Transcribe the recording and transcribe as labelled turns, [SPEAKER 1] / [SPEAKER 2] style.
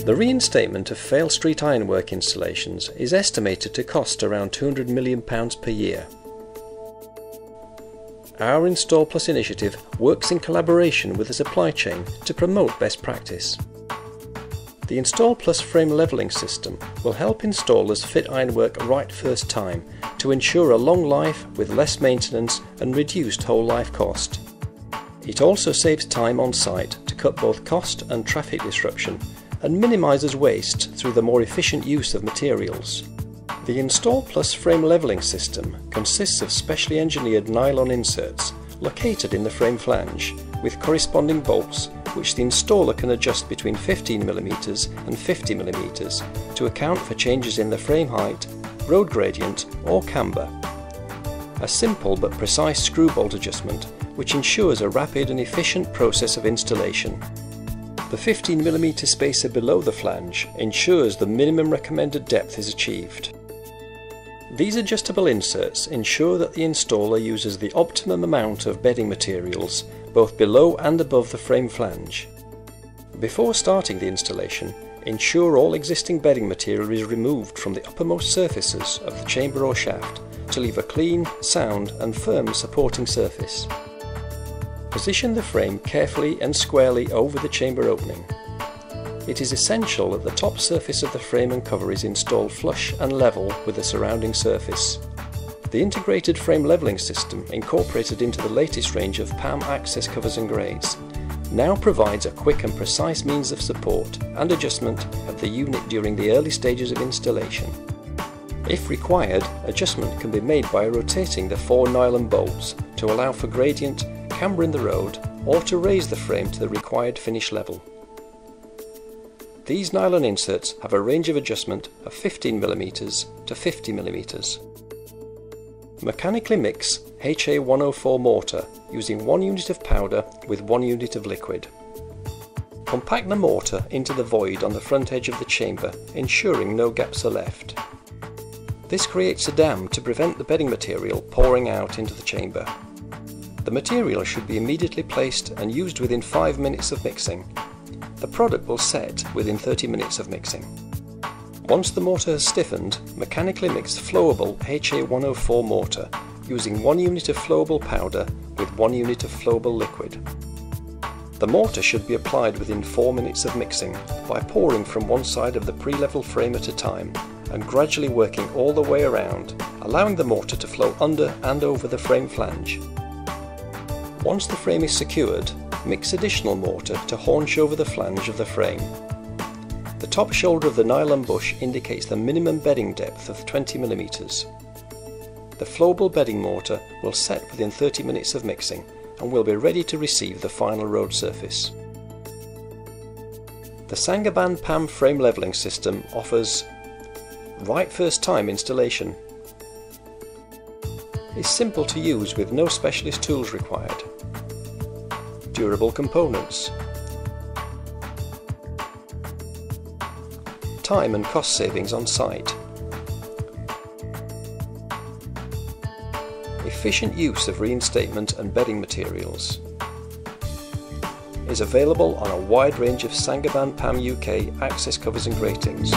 [SPEAKER 1] The reinstatement of failed street ironwork installations is estimated to cost around £200 million per year. Our Install Plus initiative works in collaboration with the supply chain to promote best practice. The Install Plus frame levelling system will help installers fit ironwork right first time to ensure a long life with less maintenance and reduced whole life cost. It also saves time on site to cut both cost and traffic disruption and minimises waste through the more efficient use of materials. The Install Plus frame levelling system consists of specially engineered nylon inserts located in the frame flange with corresponding bolts which the installer can adjust between 15mm and 50mm to account for changes in the frame height, road gradient or camber. A simple but precise screw bolt adjustment which ensures a rapid and efficient process of installation. The 15mm spacer below the flange ensures the minimum recommended depth is achieved. These adjustable inserts ensure that the installer uses the optimum amount of bedding materials both below and above the frame flange. Before starting the installation, ensure all existing bedding material is removed from the uppermost surfaces of the chamber or shaft to leave a clean, sound and firm supporting surface. Position the frame carefully and squarely over the chamber opening. It is essential that the top surface of the frame and cover is installed flush and level with the surrounding surface. The integrated frame levelling system incorporated into the latest range of PAM access covers and grates now provides a quick and precise means of support and adjustment of the unit during the early stages of installation. If required, adjustment can be made by rotating the 4 nylon bolts to allow for gradient, camber in the road, or to raise the frame to the required finish level. These nylon inserts have a range of adjustment of 15mm to 50mm. Mechanically mix HA104 mortar using 1 unit of powder with 1 unit of liquid. Compact the mortar into the void on the front edge of the chamber, ensuring no gaps are left. This creates a dam to prevent the bedding material pouring out into the chamber. The material should be immediately placed and used within 5 minutes of mixing. The product will set within 30 minutes of mixing. Once the mortar has stiffened, mechanically mix flowable HA104 mortar using 1 unit of flowable powder with 1 unit of flowable liquid. The mortar should be applied within 4 minutes of mixing by pouring from one side of the pre-level frame at a time and gradually working all the way around, allowing the mortar to flow under and over the frame flange. Once the frame is secured, mix additional mortar to haunch over the flange of the frame. The top shoulder of the nylon bush indicates the minimum bedding depth of 20mm. The flowable bedding mortar will set within 30 minutes of mixing and will be ready to receive the final road surface. The Saint-Gobain PAM frame levelling system offers right first time installation. It's simple to use with no specialist tools required. Durable components. Time and cost savings on site. Efficient use of reinstatement and bedding materials. Is available on a wide range of Saint-Gobain PAM UK access covers and gratings.